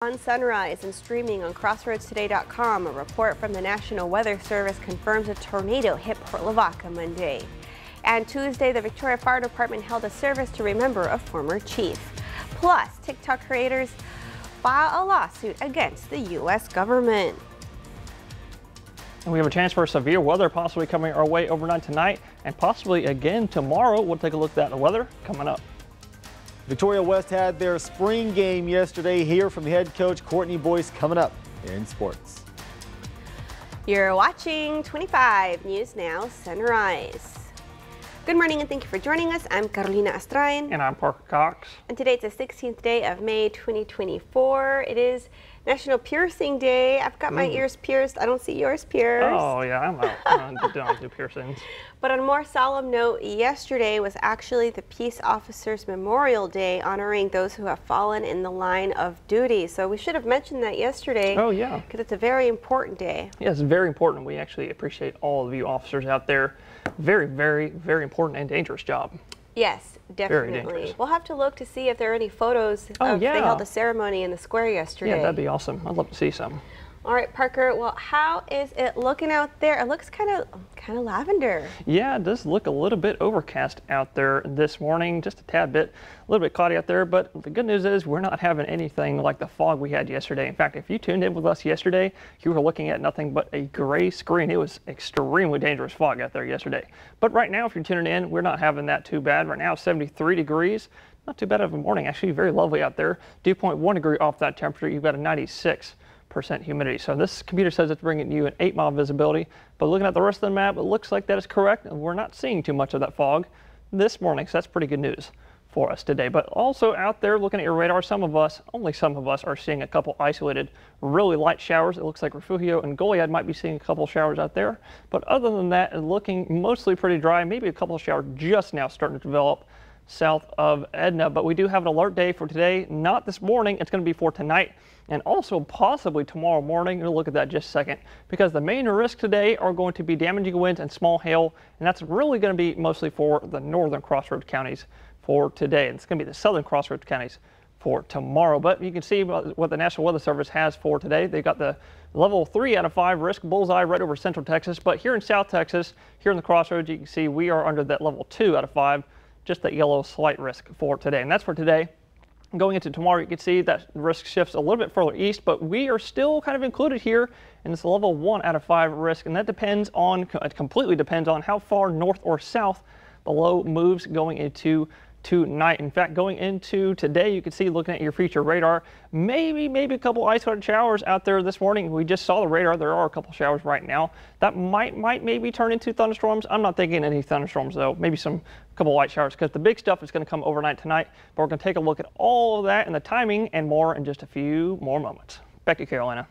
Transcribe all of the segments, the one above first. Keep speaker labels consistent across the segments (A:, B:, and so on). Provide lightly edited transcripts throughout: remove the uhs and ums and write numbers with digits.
A: On Sunrise and streaming on CrossroadsToday.com, a report from the National Weather Service confirms a tornado hit Port Lavaca Monday. And Tuesday, the Victoria Fire Department held a service to remember a former chief. Plus, TikTok creators file a lawsuit against the U.S. government.
B: And we have a chance for severe weather possibly coming our way overnight tonight and possibly again tomorrow. We'll take a look at the weather coming up.
C: Victoria West had their spring game yesterday. Hear from the head coach Courtney Boyce coming up in sports.
A: You're watching 25 News Now Sunrise. Good morning and thank you for joining us. I'm Carolina Astrain.
B: And I'm Parker Cox.
A: And today it's the 16th day of May 2024. It is National Piercing Day. I've got my ears pierced. I don't see yours pierced.
B: Oh yeah, I'm out. I don't do piercings.
A: But on a more solemn note, yesterday was actually the Peace Officers Memorial Day, honoring those who have fallen in the line of duty. So we should have mentioned that yesterday.
B: Oh yeah.
A: Because it's a very important day.
B: Yeah, it's very important. We actually appreciate all of you officers out there. Very, very, very important and dangerous job.
A: Yes,
B: Very
A: definitely.
B: dangerous.
A: We'll have to look to see if there are any photos of they held a ceremony in the square yesterday.
B: Yeah, that'd be awesome. I'd love to see some.
A: All right, Parker. Well, how is it looking out there? It looks kind of lavender.
B: Yeah, it does look a little bit overcast out there this morning, just a tad bit, a little bit cloudy out there. But the good news is we're not having anything like the fog we had yesterday. In fact, if you tuned in with us yesterday, you were looking at nothing but a gray screen. It was extremely dangerous fog out there yesterday. But right now, if you're tuning in, we're not having that too bad. Right now, 73 degrees. Not too bad of a morning. Actually, very lovely out there. Dew point 1 degree off that temperature. You've got a 96% humidity. So this computer says it's bringing you an 8-mile visibility, but looking at the rest of the map, it looks like that is correct, and we're not seeing too much of that fog this morning, so that's pretty good news for us today. But also out there looking at your radar, only some of us are seeing a couple isolated really light showers. It looks like Refugio and Goliad might be seeing a couple showers out there, but other than that, it's looking mostly pretty dry. Maybe a couple of showers just now starting to develop south of Edna, but we do have an alert day for today. Not this morning, it's going to be for tonight and also possibly tomorrow morning. We'll look at that in just a second, because the main risk today are going to be damaging winds and small hail, and that's really going to be mostly for the northern Crossroads counties for today. And it's going to be the southern Crossroads counties for tomorrow. But you can see what the National Weather Service has for today. They got the level 3 out of 5 risk bullseye right over central Texas, but here in South Texas, here in the Crossroads, you can see we are under that level 2 out of 5. Just that yellow slight risk for today. And that's for today. Going into tomorrow, you can see that risk shifts a little bit further east, but we are still kind of included here in this level 1 out of 5 risk. And that depends on, it completely depends on how far north or south the low moves going into tonight. In fact, going into today, you can see, looking at your future radar, maybe a couple isolated showers out there this morning. We just saw the radar. There are a couple showers right now that might maybe turn into thunderstorms. I'm not thinking any thunderstorms though. Maybe some couple light showers, because the big stuff is going to come overnight tonight. But we're going to take a look at all of that and the timing and more in just a few more moments. Back to Carolina.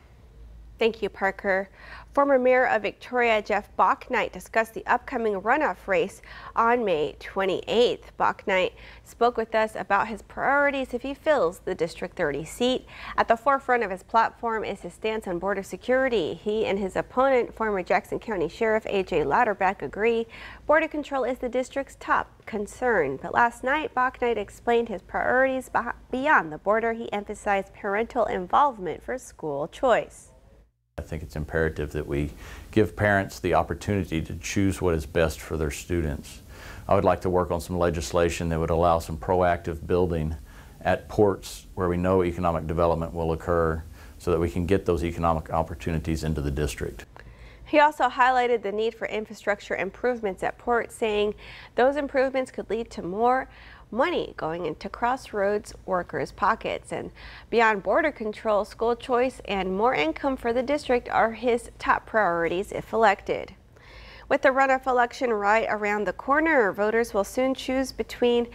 A: Thank you, Parker. Former Mayor of Victoria, Jeff Bouknight, discussed the upcoming runoff race on May 28th. Bouknight spoke with us about his priorities if he fills the District 30 seat. At the forefront of his platform is his stance on border security. He and his opponent, former Jackson County Sheriff A.J. Louderback, agree border control is the district's top concern. But last night, Bouknight explained his priorities beyond the border. He emphasized parental involvement for school choice.
D: I think it's imperative that we give parents the opportunity to choose what is best for their students. I would like to work on some legislation that would allow some proactive building at ports where we know economic development will occur, so that we can get those economic opportunities into the district.
A: He also highlighted the need for infrastructure improvements at ports, saying those improvements could lead to more money going into Crossroads workers' pockets. And beyond border control, school choice and more income for the district are his top priorities if elected. With the runoff election right around the corner, voters will soon choose between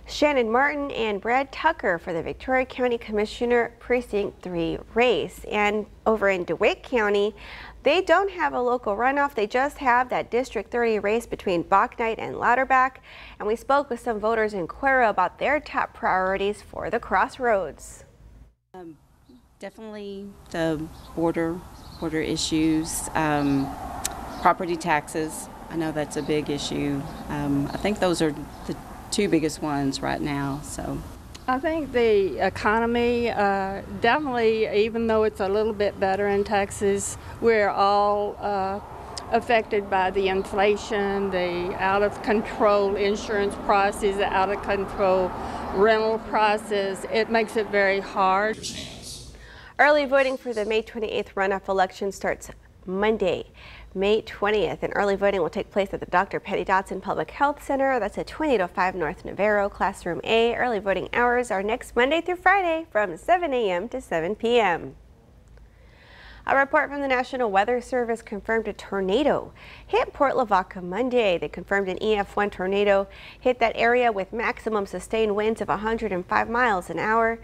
A: Shannon Martin and Brad Tucker for the Victoria County Commissioner Precinct 3 race. And over in DeWitt County, they don't have a local runoff. They just have that District 30 race between Bouknight and Louderback. And we spoke with some voters in Cuero about their top priorities for the Crossroads.
E: Definitely the border issues, property taxes. I know that's a big issue. I think those are the two biggest ones right now. So
F: I think the economy, definitely, even though it's a little bit better in Texas, we're all affected by the inflation, the out of control insurance prices, the out of control rental prices. It makes it very hard.
A: Early voting for the May 28th runoff election starts Monday, May 20th, and early voting will take place at the Dr. Petty Dodson Public Health Center. That's at 2805 North Navarro, Classroom A. Early voting hours are next Monday through Friday from 7 a.m. to 7 p.m. A report from the National Weather Service confirmed a tornado hit Port Lavaca Monday. They confirmed an EF1 tornado hit that area with maximum sustained winds of 105 miles an hour.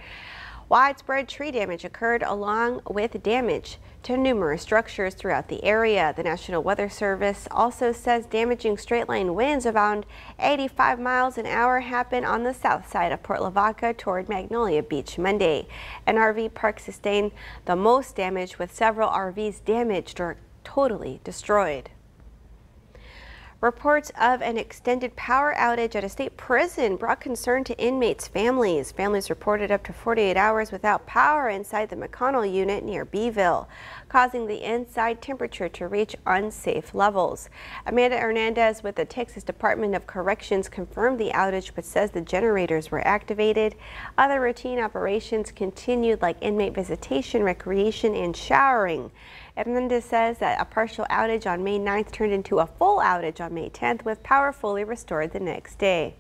A: Widespread tree damage occurred along with damage to numerous structures throughout the area. The National Weather Service also says damaging straight-line winds around 85 miles an hour happened on the south side of Port Lavaca toward Magnolia Beach Monday. An RV park sustained the most damage, with several RVs damaged or totally destroyed. Reports of an extended power outage at a state prison brought concern to inmates' families. Families reported up to 48 hours without power inside the McConnell unit near Beeville, causing the inside temperature to reach unsafe levels. Amanda Hernandez with the Texas Department of Corrections confirmed the outage, but says the generators were activated. Other routine operations continued, like inmate visitation, recreation, and showering. Hernandez says that a partial outage on May 9th turned into a full outage on May 10th, with power fully restored the next day.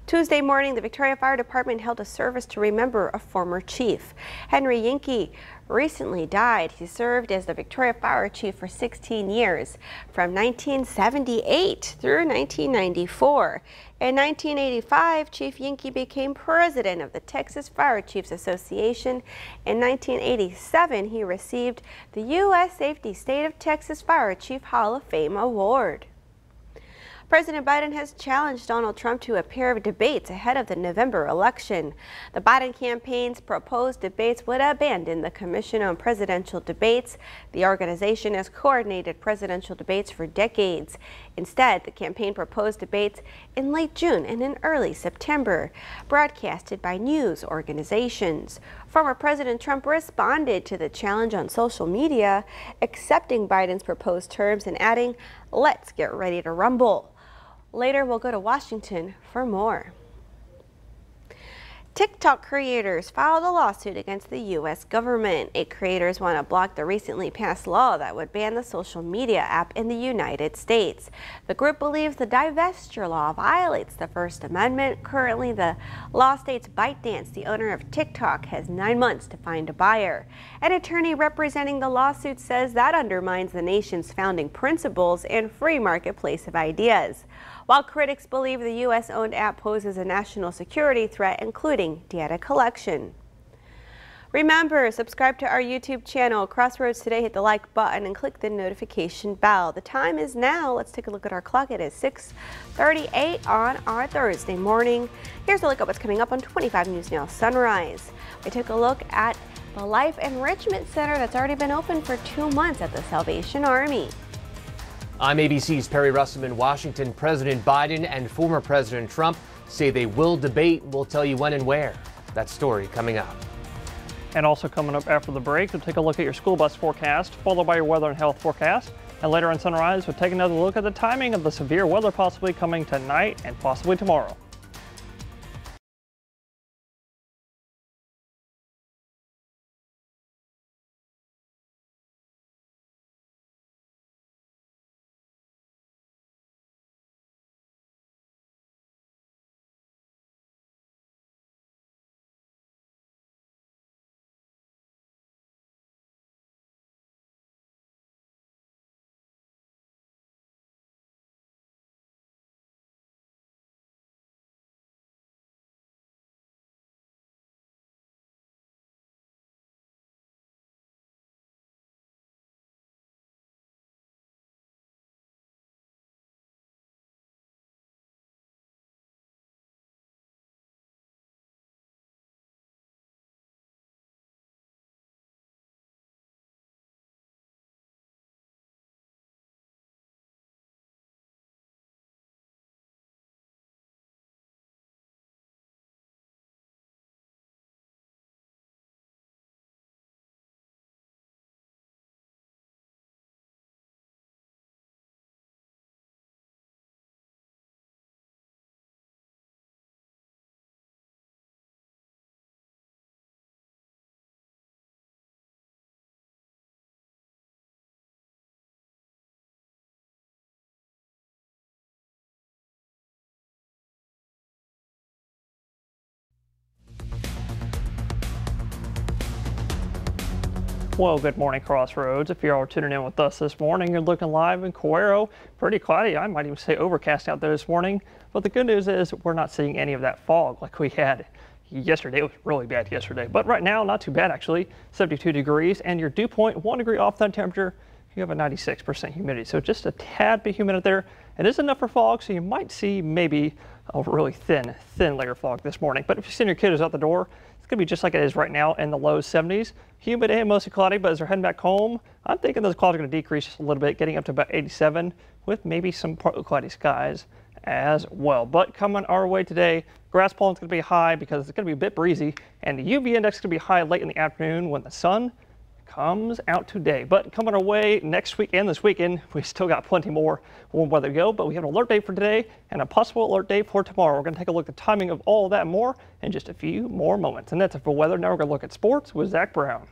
A: Tuesday morning, the Victoria Fire Department held a service to remember a former chief. Henry Yinke recently died. He served as the Victoria Fire Chief for 16 years, from 1978 through 1994. In 1985, Chief Yinke became president of the Texas Fire Chiefs Association. In 1987, he received the U.S. Safety State of Texas Fire Chief Hall of Fame Award. President Biden has challenged Donald Trump to a pair of debates ahead of the November election. The Biden campaign's proposed debates would abandon the Commission on Presidential Debates. The organization has coordinated presidential debates for decades. Instead, the campaign proposed debates in late June and in early September, broadcasted by news organizations. Former President Trump responded to the challenge on social media, accepting Biden's proposed terms and adding, "Let's get ready to rumble." Later, we'll go to Washington for more. TikTok creators filed a lawsuit against the U.S. government. Creators want to block the recently passed law that would ban the social media app in the United States. The group believes the divestiture law violates the First Amendment. Currently, the law states ByteDance, the owner of TikTok, has 9 months to find a buyer. An attorney representing the lawsuit says that undermines the nation's founding principles and free marketplace of ideas. While critics believe the U.S.-owned app poses a national security threat, including data collection. Remember, subscribe to our YouTube channel, Crossroads Today. Hit the like button and click the notification bell. The time is now. Let's take a look at our clock. It is 6:38 on our Thursday morning. Here's a look at what's coming up on 25 News Now Sunrise. We took a look at the Life Enrichment Center that's already been open for 2 months at the Salvation Army.
G: I'm ABC's Perry Russom in Washington. President Biden and former President Trump say they will debate. We'll tell you when and where. That story coming up.
B: And also coming up after the break, we'll take a look at your school bus forecast, followed by your weather and health forecast. And later on Sunrise, we'll take another look at the timing of the severe weather possibly coming tonight and possibly tomorrow. Well, good morning, Crossroads. If you're all tuning in with us this morning, you're looking live in Cuero. Pretty cloudy. I might even say overcast out there this morning. But the good news is we're not seeing any of that fog like we had yesterday. It was really bad yesterday. But right now, not too bad, actually. 72 degrees, and your dew point, 1 degree off that temperature. You have a 96% humidity. So just a tad bit humid out there. It is enough for fog, so you might see maybe a really thin layer of fog this morning. But if you send your kiddos out the door, it's going to be just like it is right now in the low 70s. Humid and mostly cloudy, but as they're heading back home, I'm thinking those clouds are going to decrease just a little bit, getting up to about 87 with maybe some partly cloudy skies as well. But coming our way today, grass pollen's going to be high because it's going to be a bit breezy, and the UV index is going to be high late in the afternoon when the sun comes out today. But coming our way next week and this weekend, we still got plenty more warm weather to go, but we have an alert day for today and a possible alert day for tomorrow. We're going to take a look at the timing of all that and more in just a few more moments. And that's it for weather. Now we're going to look at sports with Zach Brown.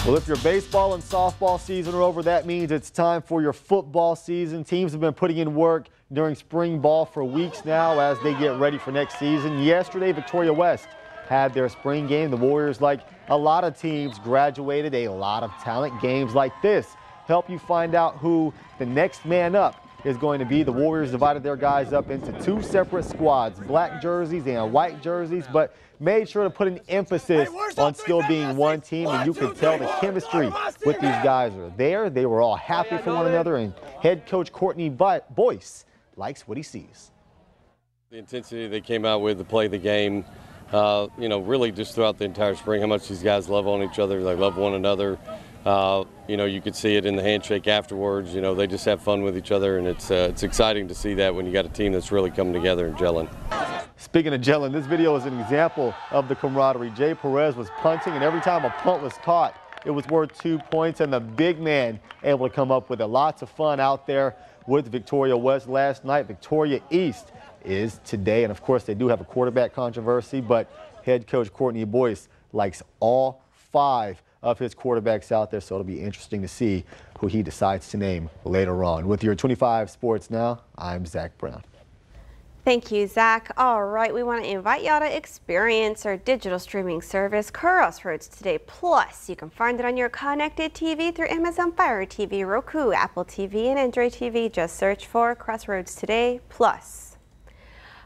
C: Well, if your baseball and softball season are over, that means it's time for your football season. Teams have been putting in work during spring ball for weeks now as they get ready for next season. Yesterday, Victoria West had their spring game. The Warriors, like a lot of teams, graduated a lot of talent. Games like this help you find out who the next man up is going to be. The Warriors divided their guys up into two separate squads, black jerseys and white jerseys, but made sure to put an emphasis on still being one team, and you could tell the chemistry with these guys are there. They were all happy for one another, and head coach Courtney Boyce likes what he sees.
H: The intensity they came out with to play the game, you know, really just throughout the entire spring, how much these guys love on each other, they love one another. You know, you could see it in the handshake afterwards. You know, they just have fun with each other, and it's exciting to see that when you got a team that's really coming together and gelling.
C: Speaking of gelling, this video is an example of the camaraderie. Jay Perez was punting, and every time a punt was caught, it was worth 2 points, and the big man able to come up with it. Lots of fun out there with Victoria West last night. Victoria East is today, and of course they do have a quarterback controversy, but head coach Courtney Boyce likes all 5 of his quarterbacks out there, so it'll be interesting to see who he decides to name later on. With your 25 Sports Now, I'm Zach Brown.
A: Thank you, Zach. All right, we want to invite y'all to experience our digital streaming service, Crossroads Today Plus. You can find it on your connected TV through Amazon Fire TV, Roku, Apple TV, and Android TV. Just search for Crossroads Today Plus.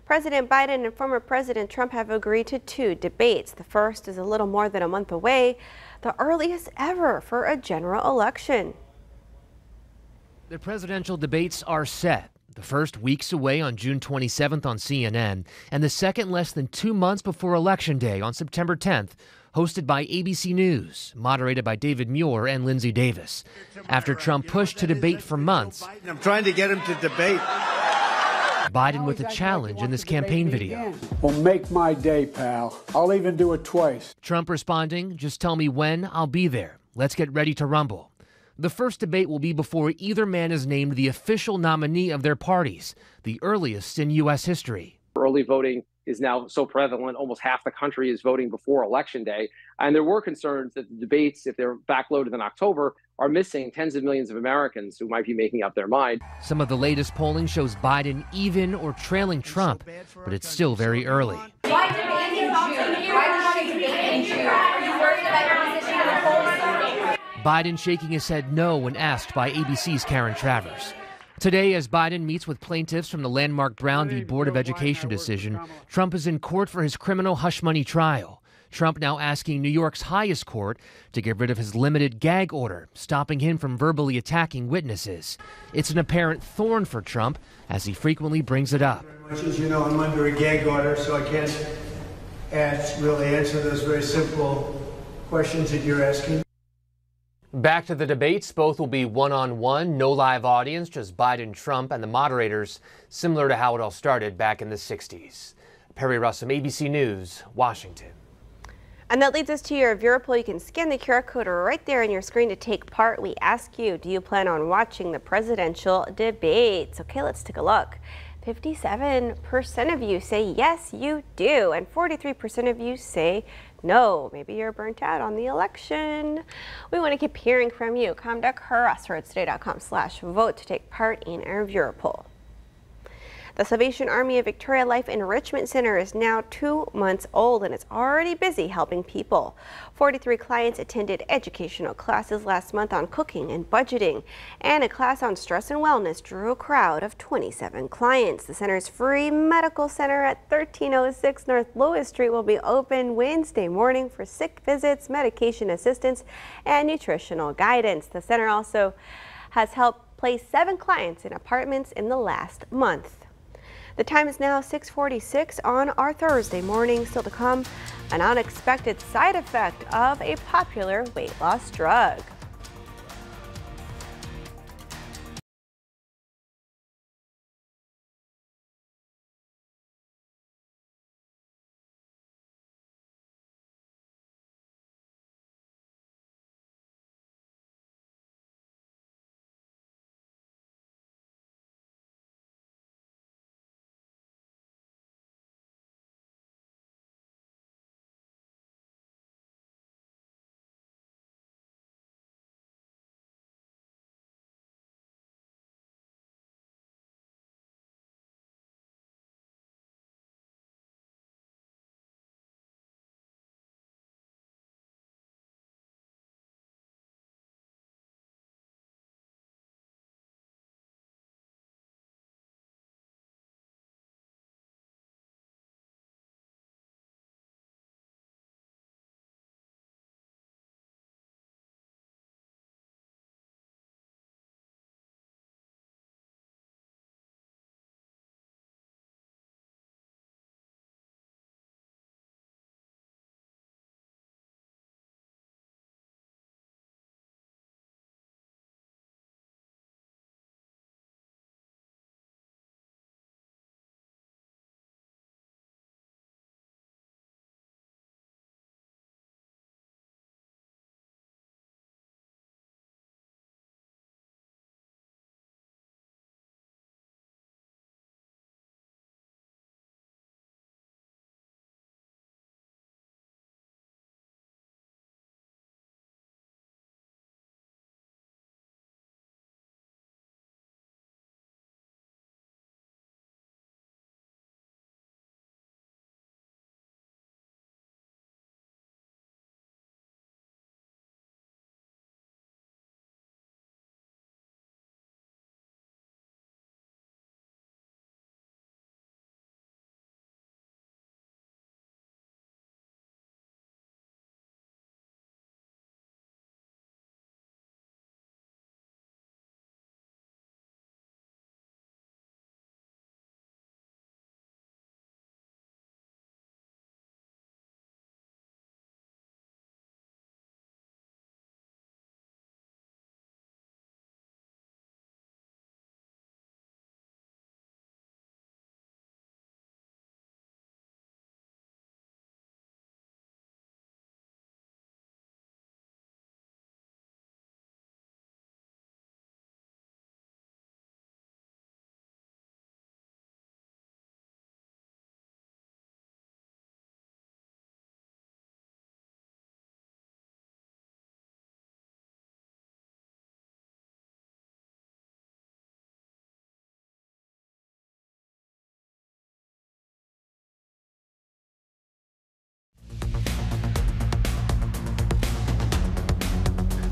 A: President Biden and former President Trump have agreed to 2 debates. The first is a little more than a month away, the earliest ever for a general election.
G: The presidential debates are set. The first weeks away on June 27th on CNN, and the second less than 2 months before Election Day on September 10th, hosted by ABC News, moderated by David Muir and Lindsay Davis. After Trump pushed to debate for months,
I: I'm trying to get him to debate.
G: Biden with a challenge in this campaign video.
J: Well, make my day, pal. I'll even do it twice.
G: Trump responding, just tell me when, I'll be there. Let's get ready to rumble. The first debate will be before either man is named the official nominee of their parties, the earliest in U.S. history.
K: Early voting is now so prevalent, almost half the country is voting before Election Day. And there were concerns that the debates, if they're backloaded in October, are missing tens of millions of Americans who might be making up their mind.
G: Some of the latest polling shows Biden even or trailing Trump, but it's still very early.
L: Why debate in June? Why did you debate in June? Are you worried about your position in the polls?
G: Biden shaking his head no when asked by ABC's Karen Travers. Today, as Biden meets with plaintiffs from the landmark Brown v. Board of Education decision, Trump is in court for his criminal hush money trial. Trump now asking New York's highest court to get rid of his limited gag order, stopping him from verbally attacking witnesses. It's an apparent thorn for Trump, as he frequently brings it up.
J: As you know, I'm under a gag order, so I can't really answer those very simple questions that you're asking.
G: Back to the debates. Both will be one-on-one, no live audience, just Biden, Trump, and the moderators, similar to how it all started back in the 60s. Perry Russum, ABC News, Washington.
A: And that leads us to your viewer poll. You can scan the QR code right there on your screen to take part. We ask you, do you plan on watching the presidential debates? Okay, let's take a look. 57% of you say yes, you do, and 43% of you say no. Maybe you're burnt out on the election. We want to keep hearing from you. Come to crossroadstoday.com/vote to take part in our viewer poll. The Salvation Army of Victoria Life Enrichment Center is now 2 months old and it's already busy helping people. 43 clients attended educational classes last month on cooking and budgeting, and a class on stress and wellness drew a crowd of 27 clients. The center's free medical center at 1306 North Lewis Street will be open Wednesday morning for sick visits, medication assistance, and nutritional guidance. The center also has helped place 7 clients in apartments in the last month. The time is now 6:46 on our Thursday morning. Still to come, an unexpected side effect of a popular weight loss drug.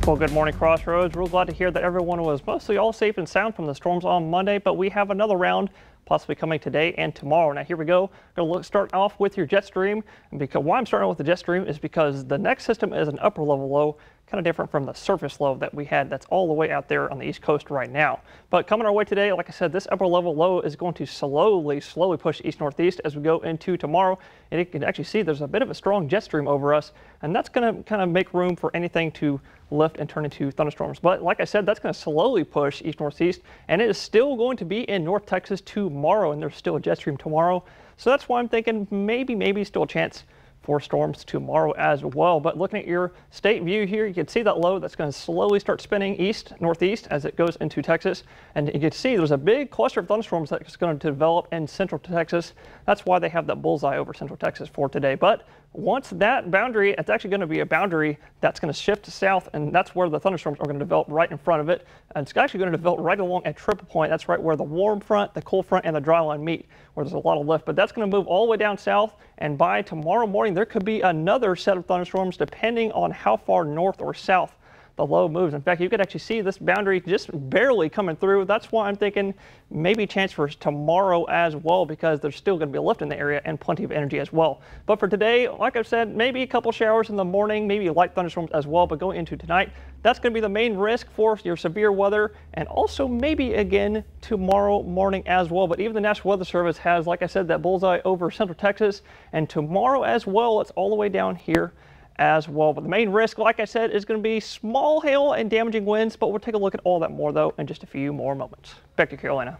B: Well, good morning, Crossroads. Real glad to hear that everyone was mostly all safe and sound from the storms on Monday, but we have another round possibly coming today and tomorrow. Now here we go. Going to start off with your jet stream. And because why I'm starting with the jet stream is because the next system is an upper level low, kind of different from the surface low that we had that's all the way out there on the east coast right now. But coming our way today, like I said, this upper level low is going to slowly push east-northeast as we go into tomorrow. And you can actually see there's a bit of a strong jet stream over us, and that's going to kind of make room for anything to lift and turn into thunderstorms. But like I said, that's going to slowly push east-northeast, and it is still going to be in North Texas tomorrow, and there's still a jet stream tomorrow. So that's why I'm thinking maybe still a chance for storms tomorrow as well. But looking at your state view here, you can see that low that's going to slowly start spinning northeast as it goes into Texas. And you can see there's a big cluster of thunderstorms that's going to develop in central Texas. That's why they have that bullseye over central Texas for today. But once that boundary, it's actually going to be a boundary that's going to shift south, and that's where the thunderstorms are going to develop right in front of it. And it's actually going to develop right along a triple point. That's right where the warm front, the cold front, and the dry line meet, where there's a lot of lift. But that's going to move all the way down south, and by tomorrow morning, there could be another set of thunderstorms depending on how far north or south the low moves. In fact, you could actually see this boundary just barely coming through. That's why I'm thinking maybe chance for tomorrow as well, because there's still going to be a lift in the area and plenty of energy as well. But for today, like I've said, maybe a couple showers in the morning, maybe light thunderstorms as well. But going into tonight, that's going to be the main risk for your severe weather, and also maybe again tomorrow morning as well. But even the National Weather Service has, like I said, that bullseye over Central Texas, and tomorrow as well, it's all the way down here as well. But the main risk, like I said, is going to be small hail and damaging winds, but we'll take a look at all that more though in just a few more moments. Back to Carolina.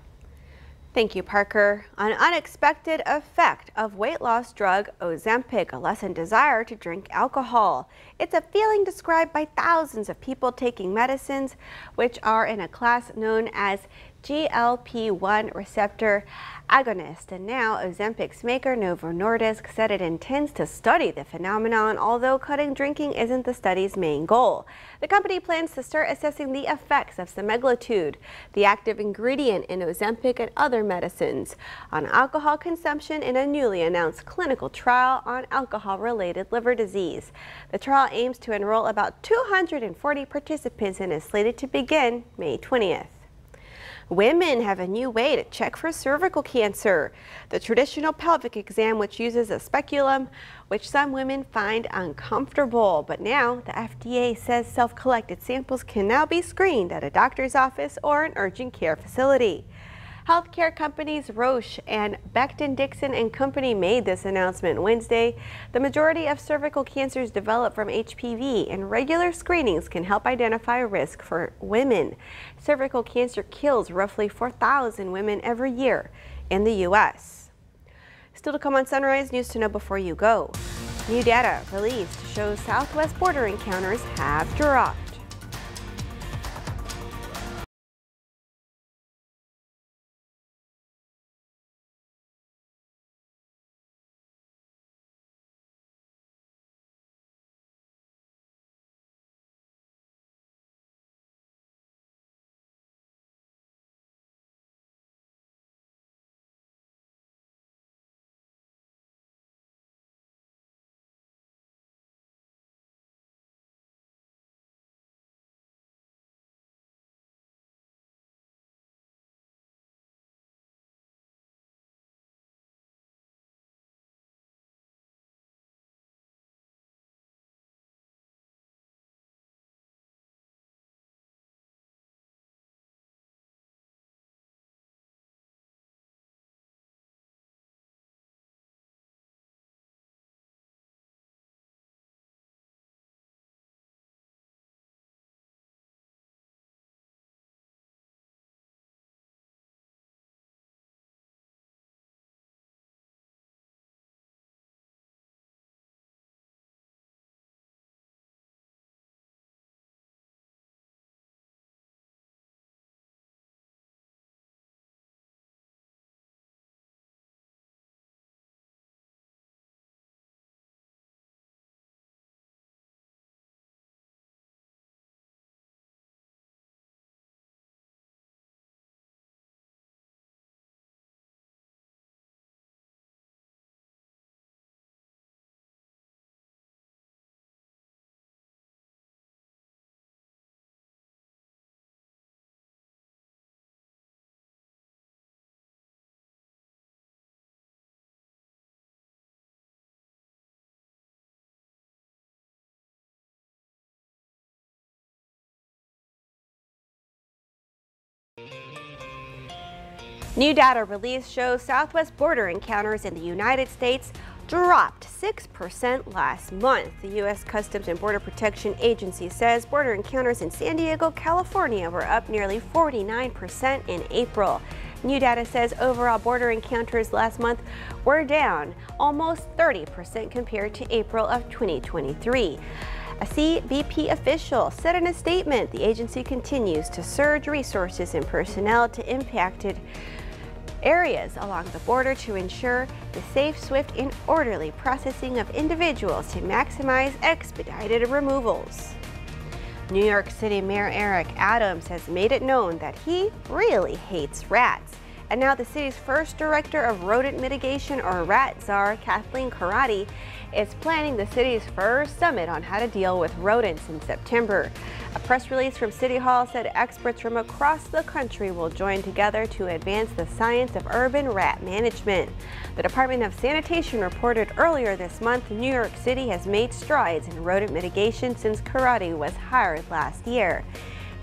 A: Thank you, Parker. An unexpected effect of weight loss drug Ozempic, a lessened desire to drink alcohol. It's a feeling described by thousands of people taking medicines, which are in a class known as GLP-1 receptor agonist. And now Ozempic's maker Novo Nordisk said it intends to study the phenomenon, although cutting drinking isn't the study's main goal. The company plans to start assessing the effects of semaglutide, the active ingredient in Ozempic and other medicines, on alcohol consumption in a newly announced clinical trial on alcohol-related liver disease. The trial aims to enroll about 240 participants and is slated to begin May 20th. Women have a new way to check for cervical cancer. The traditional pelvic exam, which uses a speculum, which some women find uncomfortable. But now the FDA says self-collected samples can now be screened at a doctor's office or an urgent care facility. Healthcare companies Roche and Becton Dixon & Company made this announcement Wednesday. The majority of cervical cancers develop from HPV, and regular screenings can help identify risk for women. Cervical cancer kills roughly 4,000 women every year in the U.S. Still to come on Sunrise, news to know before you go. New data released shows southwest border encounters have dropped. New data released shows southwest border encounters in the United States dropped 6% last month. The U.S. Customs and Border Protection Agency says border encounters in San Diego, California were up nearly 49% in April. New data says overall border encounters last month were down almost 30% compared to April of 2023. A CBP official said in a statement the agency continues to surge resources and personnel to impacted areas along the border to ensure the safe, swift, and orderly processing of individuals to maximize expedited removals. New York City Mayor Eric Adams has made it known that he really hates rats. And now the city's first director of rodent mitigation, or rat czar, Kathleen Karate, is planning the city's first summit on how to deal with rodents in September. A press release from City Hall said experts from across the country will join together to advance the science of urban rat management. The Department of Sanitation reported earlier this month New York City has made strides in rodent mitigation since Karate was hired last year.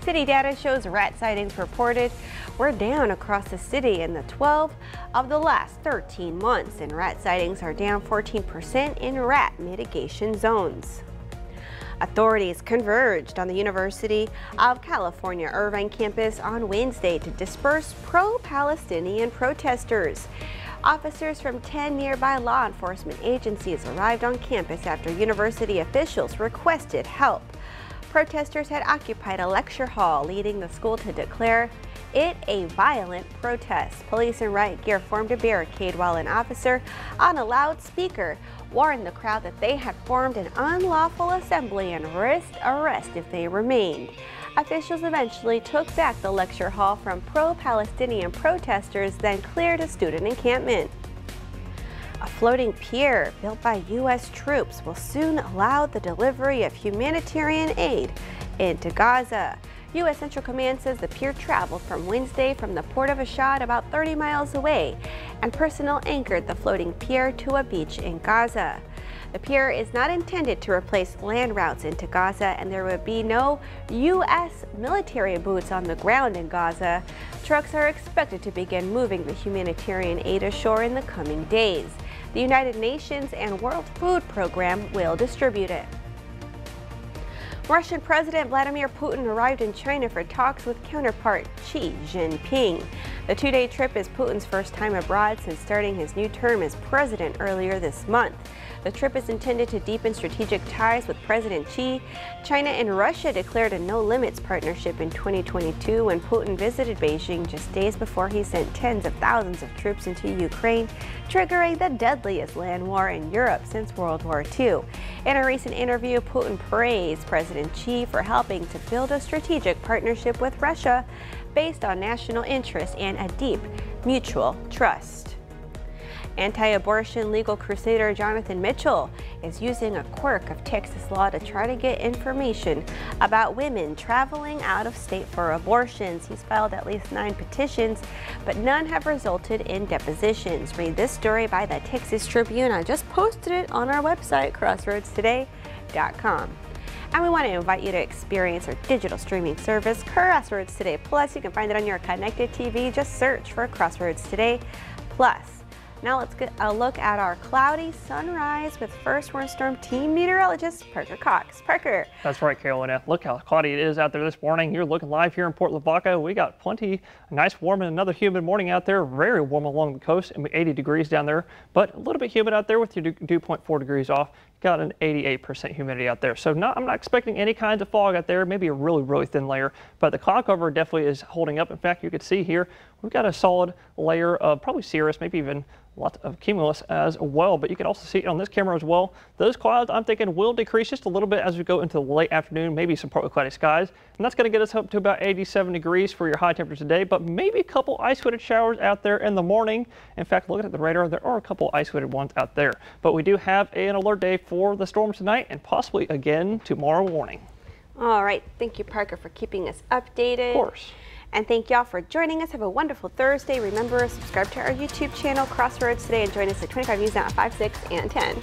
A: City data shows rat sightings reported were down across the city in the 12 of the last 13 months, and rat sightings are down 14% in rat mitigation zones. Authorities converged on the University of California Irvine campus on Wednesday to disperse pro-Palestinian protesters. Officers from 10 nearby law enforcement agencies arrived on campus after university officials requested help. Protesters had occupied a lecture hall, leading the school to declare it a violent protest. Police in riot gear formed a barricade while an officer on a loudspeaker warned the crowd that they had formed an unlawful assembly and risked arrest if they remained. Officials eventually took back the lecture hall from pro-Palestinian protesters, then cleared a student encampment. A floating pier built by U.S. troops will soon allow the delivery of humanitarian aid into Gaza. U.S. Central Command says the pier traveled from Wednesday from the port of Ashdod about 30 miles away, and personnel anchored the floating pier to a beach in Gaza. The pier is not intended to replace land routes into Gaza, and there would be no U.S. military boots on the ground in Gaza. Trucks are expected to begin moving the humanitarian aid ashore in the coming days. The United Nations and World Food Program will distribute it. Russian President Vladimir Putin arrived in China for talks with counterpart Xi Jinping. The two-day trip is Putin's first time abroad since starting his new term as president earlier this month. The trip is intended to deepen strategic ties with President Xi. China and Russia declared a no-limits partnership in 2022 when Putin visited Beijing just days before he sent tens of thousands of troops into Ukraine, triggering the deadliest land war in Europe since World War II. In a recent interview, Putin praised President Xi for helping to build a strategic partnership with Russia based on national interest and a deep mutual trust. Anti-abortion legal crusader Jonathan Mitchell is using a quirk of Texas law to try to get information about women traveling out of state for abortions. He's filed at least 9 petitions, but none have resulted in depositions. Read this story by the Texas Tribune. I just posted it on our website, crossroadstoday.com. And we want to invite you to experience our digital streaming service, Crossroads Today Plus. You can find it on your connected TV. Just search for Crossroads Today Plus. Now let's get a look at our cloudy sunrise with First Warn Storm team meteorologist Parker Cox. Parker.
B: That's right, Carolina. Look how cloudy it is out there this morning. You're looking live here in Port Lavaca. We got plenty, nice, warm, and another humid morning out there. Very warm along the coast, and 80 degrees down there, but a little bit humid out there with your dew point 4 degrees off. Got an 88% humidity out there. So I'm not expecting any kinds of fog out there, maybe a really thin layer, but the cloud cover definitely is holding up. In fact, you can see here, we've got a solid layer of probably cirrus, maybe even lots of cumulus as well, but you can also see it on this camera as well. Those clouds, I'm thinking, will decrease just a little bit as we go into the late afternoon, maybe some partly cloudy skies, and that's going to get us up to about 87 degrees for your high temperature today, but maybe a couple isolated showers out there in the morning. In fact, looking at the radar, there are a couple isolated ones out there, but we do have an alert day for the storms tonight and possibly again tomorrow morning.
A: All right, thank you, Parker, for keeping us updated.
B: Of course.
A: And thank y'all for joining us. Have a wonderful Thursday. Remember, subscribe to our YouTube channel, Crossroads Today, and join us at 25 News Now at 5, 6, and 10.